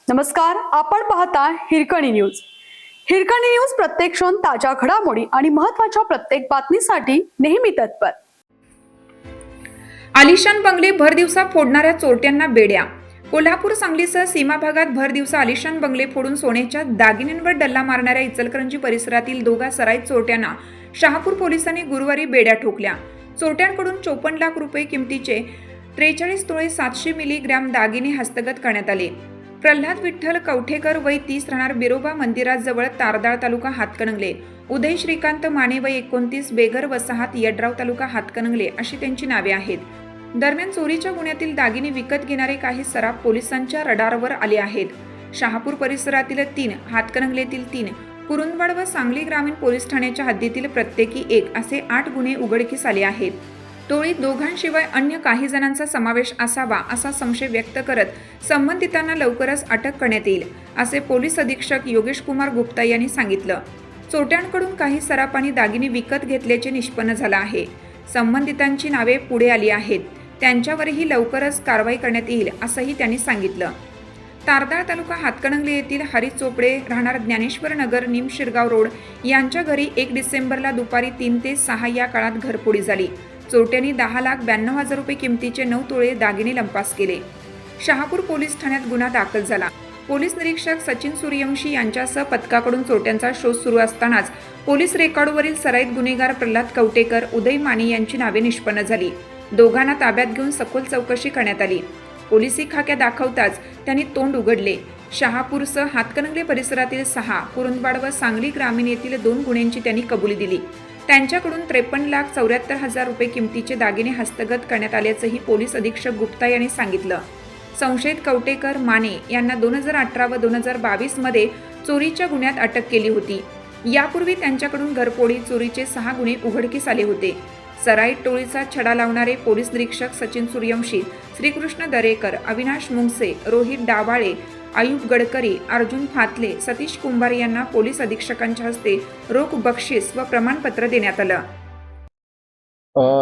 नमस्कार, आपण पाहता हिरकणी न्यूज. हिरकणी न्यूज प्रत्येक क्षण ताज्या घडामोडी आणि महत्त्वाच्या प्रत्येक बातमीसाठी नेहमी तत्पर. आलिशान बंगले भर दिवसा फोडणाऱ्या चोरट्यांना बेड्या. कोल्हापूर सांगलीसह सीमा भागात भर दिवसा आलिशान बंगले फोडून सोन्याच्या दागिन्यांवर डल्ला मारणाऱ्या इचलकरंजी परिसरातील दोघा सराईत चोरट्यांना शहापूर पोलिसांनी गुरुवारी बेड्या ठोकल्या. चोरट्यांकडून 54 लाख रुपये किमतीचे 43 तोळे 700 मिलीग्रॅम दागिने हस्तगत करण्यात आले. प्रल्हाद विठ्ठल कवठेकर वय 30 राहणार बिरोबा मंदिराजवळ तारदाळ तालुका हातकणंगले. उदय श्रीकांत माने वय 29 बेघर वसाहत यड्राव तालुका हातकणंगले अशी त्यांची नावे आहेत. दरम्यान चोरीच्या गुन्ह्यातील दागिने विकत घेणारे काही सराफ पोलिसांच्या रडारवर आले आहेत. शहापूर परिसरातील 3, हातकणंगलेतील 3, कुरुंदवाड व सांगली ग्रामीण पोलीस ठाण्याच्या हद्दीतील प्रत्येकी 1 असे 8 गुन्हे उघडकीस आले आहेत. टोळीत दोघांशिवाय अन्य काही जणांचा समावेश असावा असा संशय व्यक्त करत संबंधितांना लवकरच अटक करण्यात येईल असे पोलीस अधीक्षक योगेश कुमार गुप्ता यांनी सांगितलं. चोरट्यांकडून काही सराफांनी दागिने विकत घेतल्याचे निष्पन्न झालं आहे. संबंधितांची नावे पुढे आली आहेत. त्यांच्यावरही लवकरच कारवाई करण्यात येईल असंही त्यांनी सांगितलं. तारदाळ तालुका हातकणंगले येथील हरी चोपडे राहणार ज्ञानेश्वर नगर निम शिरगाव रोड यांच्या घरी 1 डिसेंबरला दुपारी 3 ते 6 या काळात घरफोडी झाली. चोरट्यांनी 10,92,000 रुपये किमतीचे 9 तोळे दागिने लंपास केले. शहापूर पोलीस ठाण्यात गुन्हा दाखल झाला. पोलीस निरीक्षक सचिन सूर्यवंशी यांच्यासह पथकाकडून चोरट्यांचा शोध सुरू असतानाच पोलीस रेकॉर्डवरील सराईत गुन्हेगार प्रल्हाद कवठेकर, उदय माने यांची नावे निष्पन्न झाली. दोघांना ताब्यात घेऊन सखोल चौकशी करण्यात आली. पोलिसी खाक्या दाखवताच त्यांनी तोंड उघडले. शहापूरसह हातकणंगले परिसरातील 6, कुरुंदवाड व सांगली ग्रामीण येथील 2 गुन्ह्यांची त्यांनी कबुली दिली. त्यांच्याकडून 53,74,000 रुपये किमतीचे दागिने हस्तगत करण्यात आल्याचंही पोलीस अधीक्षक गुप्ता यांनी सांगितलं. संशयित कवठेकर, माने यांना 2018 व 2022 मध्ये चोरीच्या गुन्ह्यात अटक केली होती. यापूर्वी त्यांच्याकडून घरफोडी, चोरीचे 6 गुन्हे उघडकीस आले होते. सराईत टोळीचा छडा लावणारे पोलीस निरीक्षक सचिन सूर्यवंशी, श्रीकृष्ण दरेकर, अविनाश मुंगसे, रोहित डाबाळे, आयुब गडकरी, अर्जुन फातले, सतीश कुंभार यांना पोलीस अधीक्षकांच्या हस्ते रोख बक्षीस व प्रमाणपत्र देण्यात आलं.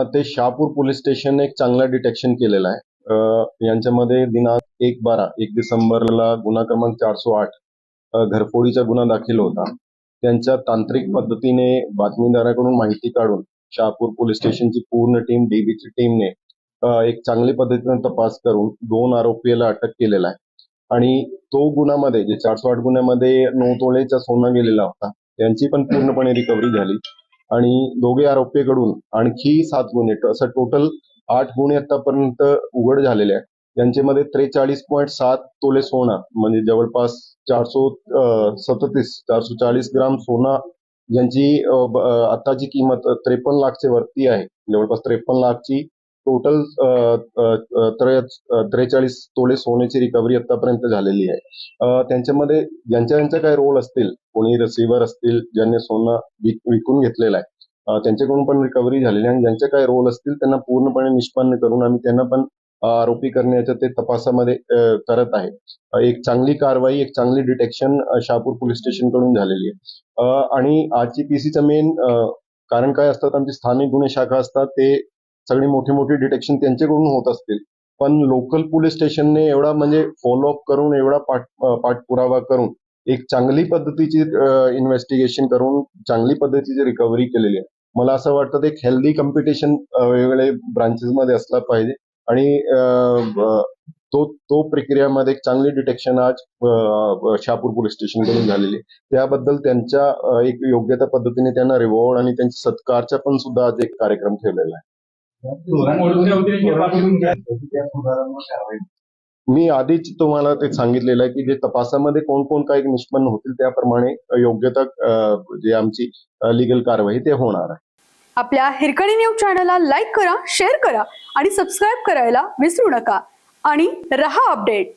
ते शहापूर पोलीस स्टेशन एक चांगलं डिटेक्शन केलेलं आहे. यांच्यामध्ये दिनांक 1 डिसेंबरला गुन्हा क्रमांक 408 घरफोडीचा गुन्हा दाखल होता. त्यांच्या तांत्रिक पद्धतीने बातमीदाराकडून माहिती काढून शहापूर पोलीस स्टेशनची पूर्ण टीम, डीबीची टीमने एक चांगली पद्धतीने तपास करून 2 आरोपीला अटक केलेला आहे. आणि तो गुन्ह्यामध्ये जे 408 गुन्ह्यामध्ये 9 तोळेचा सोना गेलेला होता, त्यांची पण पूर्णपणे रिकव्हरी झाली. आणि दोघे आरोपीकडून आणखी 7 गुन्हे, असं टोटल 8 गुन्हे आतापर्यंत उघड झालेले आहेत. त्यांच्यामध्ये 43.7 तोले सोना म्हणजे जवळपास 440 ग्राम सोना, ज्यांची आताची किंमत 53 लाखच्या वरती आहे. जवळपास 53 लाखची टोटल 43 तोळे सोन्याची रिकव्हरी आतापर्यंत झालेली आहे. त्यांच्यामध्ये ज्यांच्या काय रोल असतील, कोणी रिसिव्हर असतील ज्यांनी सोनं विकून घेतलेलं आहे, त्यांच्याकडून पण रिकव्हरी झालेली आहे. आणि ज्यांचे काय रोल असतील त्यांना पूर्णपणे निष्पन्न करून आम्ही त्यांना पण आरोपी करण्याच्या ते तपासामध्ये करत आहे. एक चांगली कारवाई, एक चांगली डिटेक्शन शहापूर पोलीस स्टेशन कडून झालेली आहे. आणि आजची पीसीचं मेन कारण काय असतात, आमची स्थानिक गुन्हे शाखा असतात, ते सगळी मोठी डिटेक्शन त्यांच्याकडून होत असतील, पण लोकल पोलीस स्टेशनने एवढा म्हणजे फॉलोअप करून, एवढा पाठपुरावा करून एक चांगली पद्धतीची इन्व्हेस्टिगेशन करून चांगली पद्धतीची रिकव्हरी केलेली आहे. मला असं वाटतं एक हेल्दी कॉम्पिटिशन वेगवेगळे ब्रांचेसमध्ये असला पाहिजे. आणि तो प्रक्रियामध्ये एक चांगली डिटेक्शन आज शहापूर पोलीस स्टेशन कडून झालेली आहे. त्याबद्दल त्यांच्या एक योग्य त्या पद्धतीने त्यांना रिवॉर्ड आणि त्यांच्या सत्कारचा पण सुद्धा आज एक कार्यक्रम ठेवलेला आहे. मी आधीच तुम्हाला ते सांगितलेलं आहे की जे तपासामध्ये कोण काय निष्पन्न होतील त्याप्रमाणे योग्यता जे आमची लिगल कारवाई ते होणार आहे. आपल्या हिरकणी न्यूज चॅनलला लाईक करा, शेअर करा आणि सबस्क्राईब करायला विसरू नका. आणि रहा अपडेट.